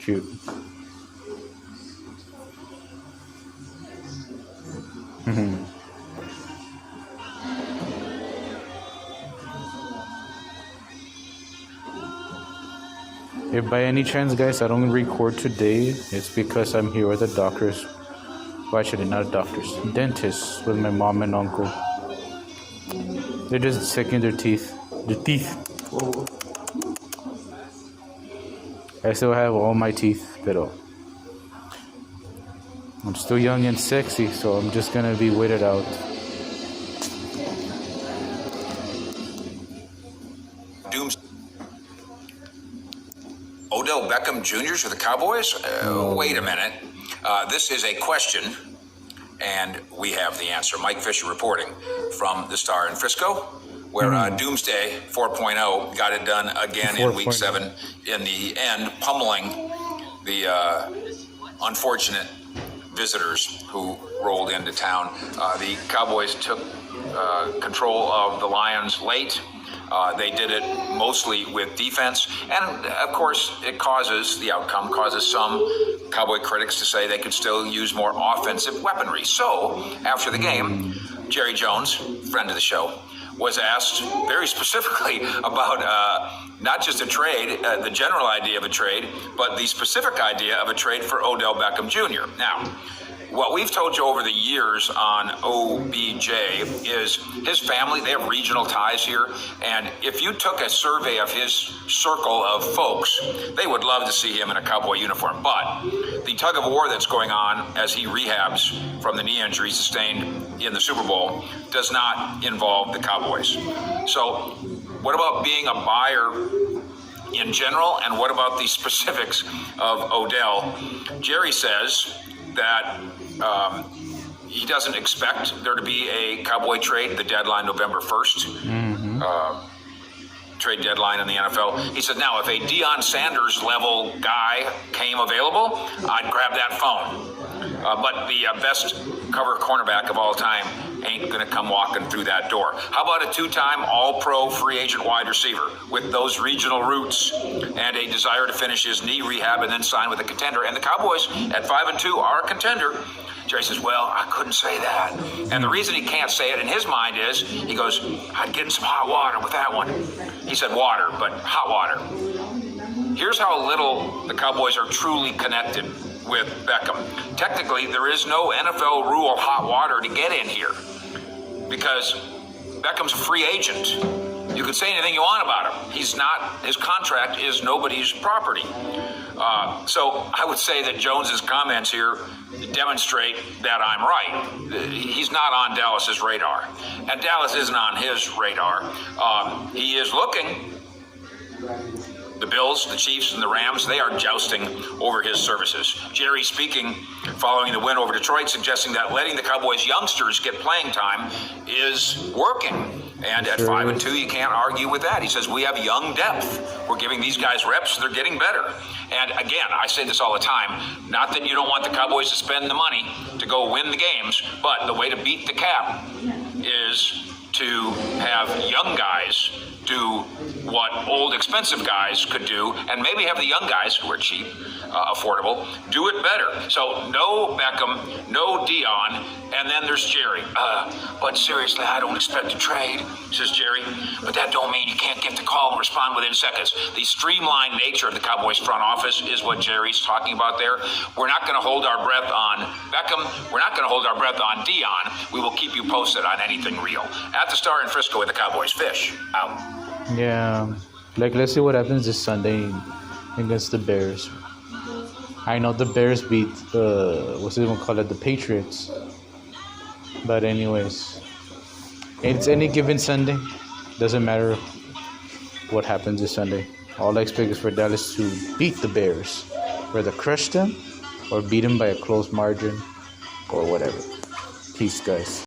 Cute. If by any chance, guys, I don't record today, it's because I'm here with the doctors. Well, actually, not doctors, dentists with my mom and uncle. They're just checking their teeth. Whoa. I still have all my teeth, pero I'm still young and sexy, so I'm just gonna be waited out. Odell Beckham Jr. for the Cowboys? Wait a minute. This is a question, and we have the answer. Mike Fisher reporting from the Star in Frisco, where Doomsday 4.0 got it done again in Week 7 in the end, pummeling the unfortunate visitors who rolled into town. The Cowboys took control of the Lions late. They did it mostly with defense, and of course it causes some Cowboy critics to say they could still use more offensive weaponry. So after the game, Jerry Jones, friend of the show, was asked very specifically about not just a trade, the general idea of a trade, but the specific idea of a trade for Odell Beckham Jr. Now, what we've told you over the years on OBJ is his family, they have regional ties here, and if you took a survey of his circle of folks, they would love to see him in a Cowboy uniform. But the tug of war that's going on as he rehabs from the knee injury sustained in the Super Bowl does not involve the Cowboys. So what about being a buyer in general, and what about the specifics of Odell? Jerry says that he doesn't expect there to be a Cowboy trade, the deadline November 1st, trade deadline in the NFL. He said, now, if a Deion Sanders level guy came available, I'd grab that phone. But the best cover cornerback of all time ain't going to come walking through that door. How about a two-time all-pro free agent wide receiver with those regional roots and a desire to finish his knee rehab and then sign with a contender? And the Cowboys at 5-2 are a contender. Jerry says, well, I couldn't say that. And the reason he can't say it in his mind is, he goes, I'd get in some hot water with that one. He said water, but hot water. Here's how little the Cowboys are truly connected with Beckham. Technically, there is no NFL rule hot water to get in here because Beckham's a free agent. You can say anything you want about him. He's not, his contract is nobody's property. So I would say that Jones's comments here demonstrate that I'm right. He's not on Dallas's radar, and Dallas isn't on his radar. He is looking. The Bills, the Chiefs, and the Rams, they are jousting over his services. Jerry speaking following the win over Detroit, suggesting that letting the Cowboys youngsters get playing time is working. And at 5-2, you can't argue with that. He says, we have young depth. We're giving these guys reps. They're getting better. And again, I say this all the time, not that you don't want the Cowboys to spend the money to go win the games, but the way to beat the cap is to have young guys do what old expensive guys could do, and maybe have the young guys who are cheap, affordable, do it better. So no Beckham, no Deion, and then there's Jerry. But seriously, I don't expect a trade, says Jerry. But that don't mean you can't get the call and respond within seconds. The streamlined nature of the Cowboys front office is what Jerry's talking about there. We're not going to hold our breath on Beckham. We're not going to hold our breath on Deion. We will keep you posted on anything real. At the Star in Frisco with the Cowboys. Fish out. Yeah, like let's see what happens this Sunday against the Bears. I know the Bears beat what's it even called it, the Patriots. But anyways, it's any given Sunday. Doesn't matter what happens this Sunday. All I expect is for Dallas to beat the Bears, whether crush them or beat them by a close margin or whatever. Peace, guys.